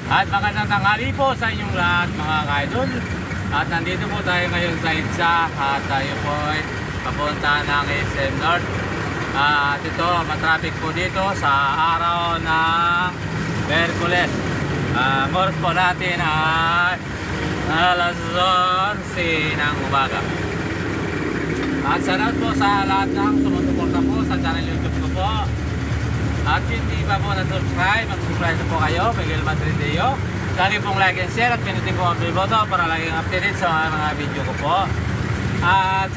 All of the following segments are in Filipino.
At magandang tanghali po sa inyong lahat mga ka-idol. At nandito po tayo ngayon sa EDSA at tayo po ay papunta ng SM North. At ito, matraffic po dito sa araw ng Miyerkules. Ang oras po natin ay alas 11 ng umaga. At salamat po sa lahat ng sumusuporta po sa channel YouTube ko po. At hindi pa po na-subscribe, mag-subscribe po kayo, Miguel Madrideo. Lagi pong like and share at pinutin po ang bell button para laging updated sa mga video ko po. At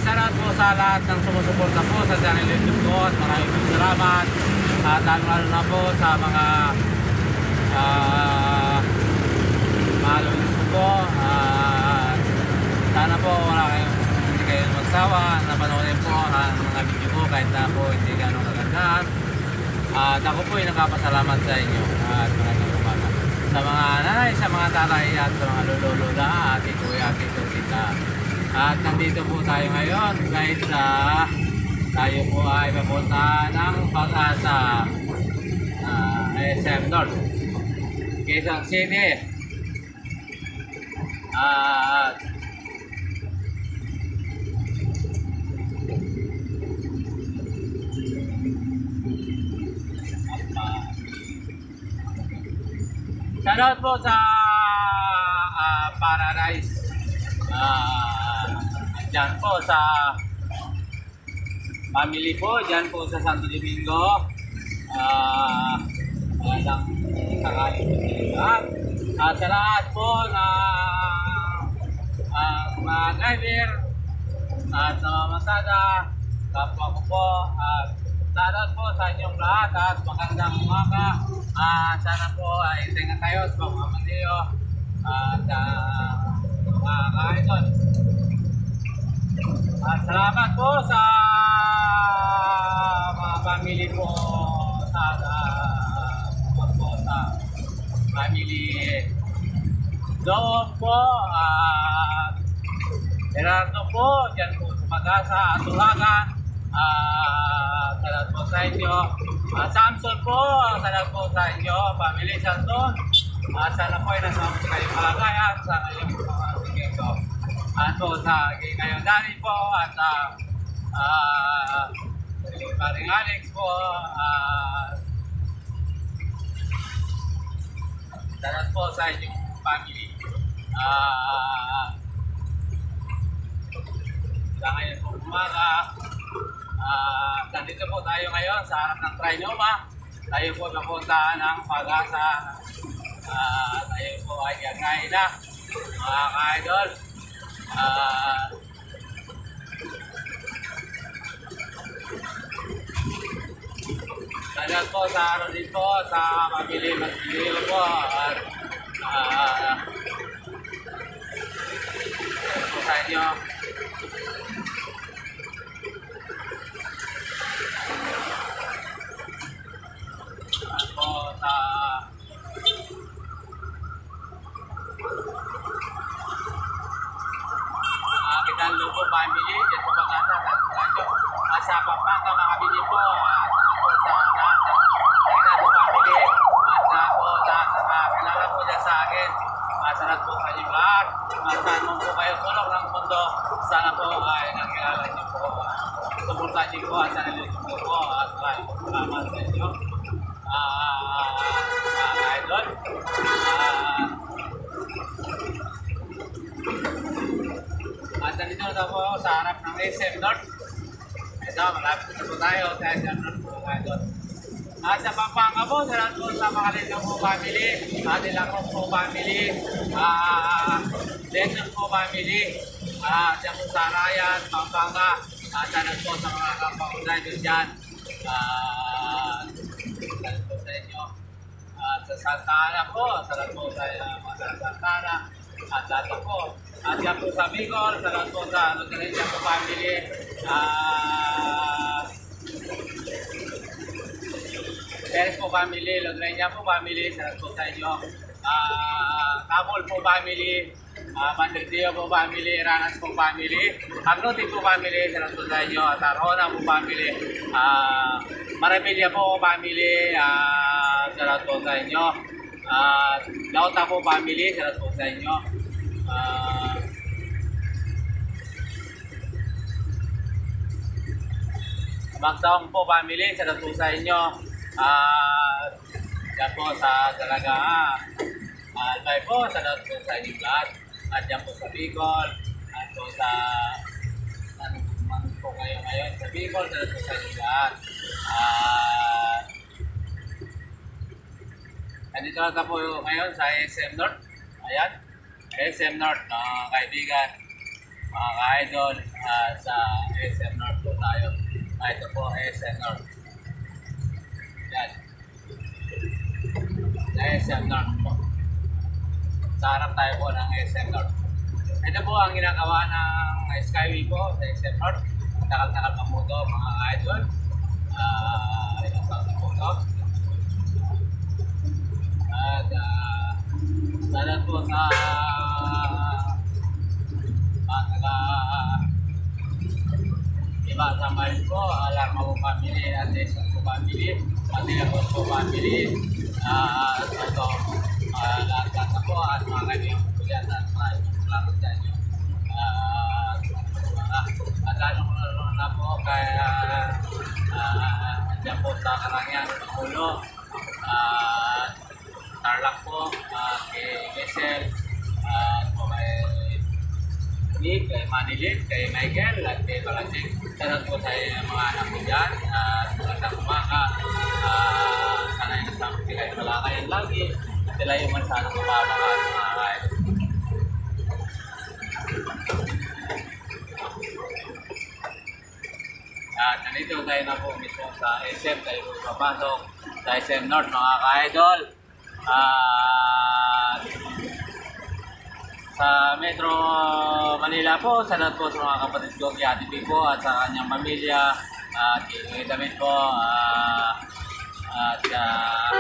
salamat po sa lahat ng sumusuporta po sa channel YouTube ko at maraming po salamat. At lalo na po sa mga followers ko po. Sana po hindi kayo magsawa na panoorin po ang mga video ko kahit na po hindi ganong kagandahan. At ako po ay nagpapasalamat sa inyo at maraming umaga. Sa mga nanay, sa mga tatay at sa mga lolo-lola, ate kuya, tito, tita. At nandito po tayo ngayon kahit tayo po ay papunta ng Pag-asa SM North, Quezon City. Shoutout po sa Paradise. Diyan po sa family po, diyan po sa Santo Domingo. Magandang tanghali po sa lahat. Sa lahat po na mga driver at mga masada, kapwa ko po. Shoutout po sa inyong lahat at magandang umaga. Sana po ay tingnan tayo sa mga Mateo at mga ka-idol. At salamat po sa mga family po sa family Doon po Gerardo po, dyan po sa Pag-asa at Tulagan. Salamat po sa inyo. Samson po, salamat po sa inyo, family Samson. Sana po ay nasa kayong kalagayan sa kayong mga sigito. At po sa kayo Dani po at paring Alex po. Salamat po sa inyong family. Sa ngayon po umaga. Nandito po tayo ngayon sa harap ng Trinoma. Tayo po napunta ng Pag-asa. Tayo po ay gagay na mga ka-idol. Salamat po sa araw din po sa pamili Madrideo po. At po sa inyo. Kitalo po family, dyan po Pag-asa at sa Pampanga mga kabili po at po sa lahat ng Kitalo family at po sa kilala po dyan sa akin. Salamat po sa inyong lahat. Saan mo po kayo sulok ng mundo, sana po ay nakilala niyo po. Suportahan niyo po at nalilito po at maraming salamat sa inyo. Idol. At nandito na po sa harap ng SM North. Ito, malapit na po tayo sa SM North po ngayon. At sa Pampanga po, salamat po sa Makalito po family, Adilako po family, Lennon po family, dyan po sa Arayan, Pampanga, salamat po sa mga kapag-driver dyan. Salamat po sa inyo. At sa Santa Ana po, salamat po sa mga Santa Ana. At lahat po. At yan po sa Bicol, salamat po sa Loteria po family. Perez po family, Loteria po family, salamat po sa inyo. Tabol po family, Madrideo po family, Ranas po family, Agnotic po family, salamat po sa inyo. At Arjona po family, Marabilia po family, salamat po sa inyo. Lauta po family, salamat po sa inyo. Magtaong po family, salamat po sa inyo. Yan po sa talaga. Albay po, salamat po sa inyo lahat. At yan po sa Bicol. At po sa po kayo ngayon sa Bicol, salamat po sa inyo lahat. Nandito na po ngayon sa SM North. Ayan, SM North, mga kaibigan, mga ka-idol, sa SM North po tayo. Ito po, SM North. Yan. Sa SM North po. Sa harap tayo po ng SM North. Ito po ang ginagawa ng Skyway po sa SM North. Takal-takal pa po ito, mga idol. Ilang taon na po ito. At sana po sa mga iba sa marin po, Alarma po family, at Jason po family, at Ilagos po family, at ito, lahat po, at mga kaibigan po dyan, at maraming salamat sa inyo. At lalong na po kaya dyan po sa Karangyang, Pangulo, Tarlac po, kay Gessel, po kay Nick, kay Manilip, kay Michael, at kay Balasik. Salamat po sa mga anak ko dyan. Magandang umaga. Sana yung nasama sila yung malakayan lagi. At sila yung mansana mababakas mga kain. At nandito tayo na po mismo sa SM. Tayo po papasok sa SM North mga ka-idol. Sa Metro Manila po, salamat po sa mga kapatid ko, kay Ate P po at sa kanyang pamilya, at kay David po, at kay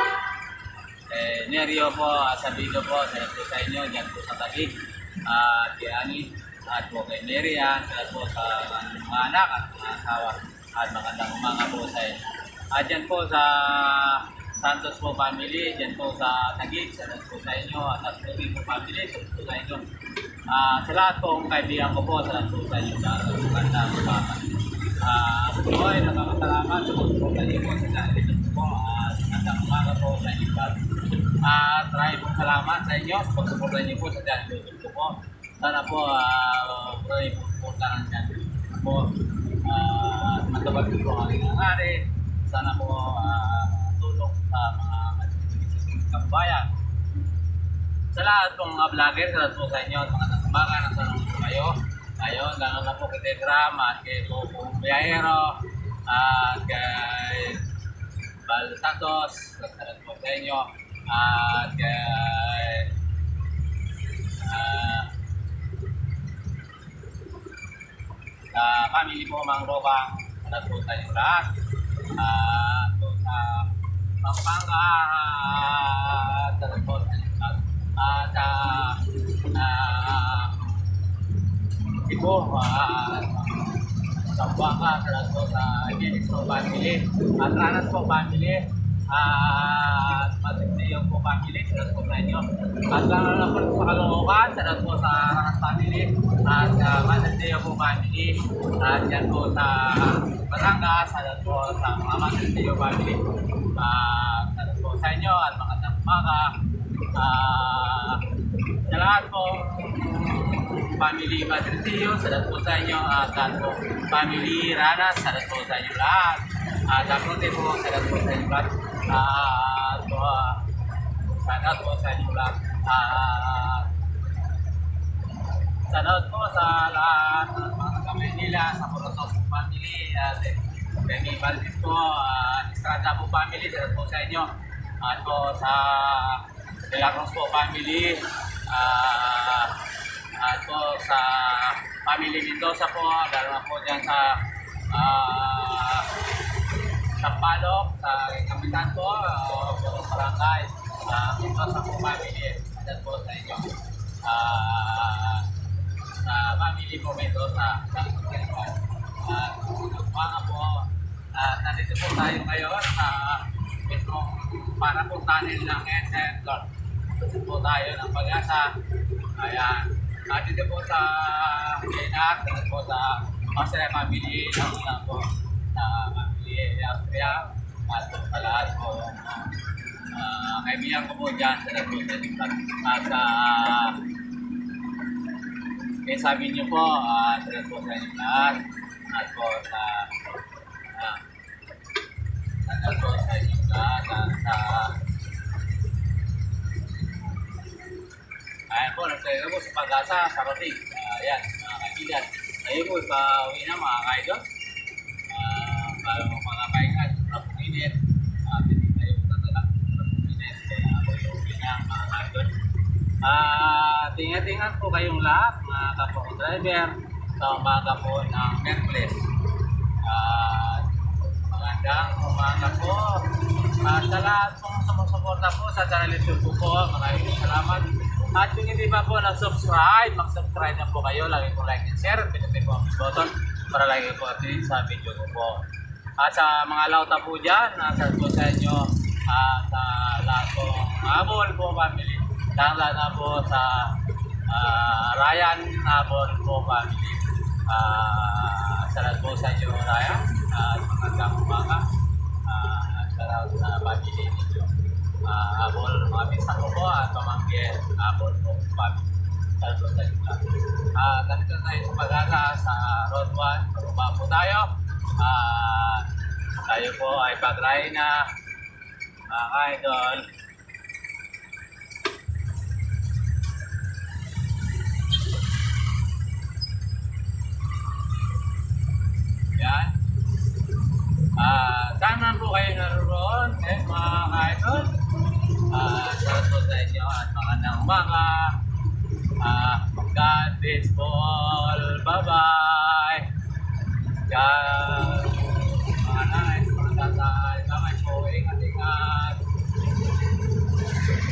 Nerio po, sa Bido po, salamat po sa inyo, dyan po sa Taguig, at kay Ani, at po kay Merian, salamat po sa mga anak at mga asawa, at magandang umaga po sa inyo. At dyan po sa Santos po family, dyan po sa Taguig, salamat po sa inyo, at sa Taguig po family, salamat po sa inyo. Sa lahat po ang kaibigan ko po, salamat po sa inyo, sa magandang umaga. Po ay nagkakasalamat, salamat po sa inyo po sa Taguig po, magandang umaga po sa inyo. At maraming po salamat sa inyo, pagsuporta niyo po sa Taguig ko po. Sana po, maraming po suporta ng Taguig po. Matawag po ang nangyari. Sana po, sa mga masisising kabayan. Sa lahat pong mga vlogger, salamat po sa inyo at mga nagsumaga, nasanong po kayo. Ayun, lalo na po kay Tegram at kay Pupong Biyahero at kay Bal Santos, salamat po sa inyo at kay sa family po Mang Robang, salamat po sa inyo lahat. Po sa Pampanga, salamat po sa inyo lahat. Ibo, sa Buanga, salamat po sa Genesis po family, at Ranas po family, at Matigniyo po family, salamat po sa inyo. At lalo na po sa Caloocan, salamat po sa Ranas family, at Matigniyo po family, at yan po sa Batangas, salamat po sa mga Matigniyo family. Salamat po sa inyo at magandang umaga. Sa lahat po family Matriciyo, salamat po sa inyo, at po family Ranas, salamat po sa inyo lahat. At Aprote po, salamat po sa inyo lahat. Salamat po sa inyo lahat. Salamat po sa lahat ng mga kamay nila sa Purotop family, Demi Valdez po, Estrada po family, salamat po sa inyo. At po sa De La Cruz po family, at po sa family Mendoza po, lalo na po dyan sa Sampalok, sa Kapitan po, sa Barangay, Mendoza po family, at po sa inyo. Sa family po Mendoza, mga po, nandito po tayo ngayon sa para po tanin ng SM North. Gusto po tayo ng pag-asa. Ayan. At dito po sa Pinas, dito po sa Austria family, ako lang po sa family Austria. At po sa lahat po, kaibigan ko po dyan sa nagpunta dito. At sabi niyo po, dito po sa inyo lahat. At po sa at po sa inyo lahat. Ayan po, nagtayo po sa pag-asa sa Rotig. Ayan, mga kaibigan. Ayun po, pa-uwi na mga kaidol. Para mga pahinga, sa init. Hindi tayo tatala sa init. Kaya ako yung uwi na mga kaidol. Tingat-tingat po kayong lahat, mga kapo driver. Sa umaga po ng Merkules. Magandang umaga po. Sa lahat pong sumusuporta po sa channel YouTube po, maraming salamat. At kung hindi pa po nag-subscribe, mag-subscribe na po kayo. Lagi po like and share. Pinutin po ang button para lagi po update sa video ko po. At sa mga lauta po dyan, nasa po sa inyo sa lahat po Abol po family. Lahat na po sa Ryan Abol po family. Sa lahat po sa inyo Ryan. At magandang umaga. Sa lahat sa family ninyo. Abol mga pinsan ko po at pamangkin Abol po family. Salut po sa inyo. Ganito tayo sa pag-asa sa Road 1. Pagkaba po tayo. Tayo po ay pag-ride na mga idol. Yan. Saan man po kayo naroon, mga idol. Salut po sa inyo at magandang umaga. God bless all. Bye-bye. God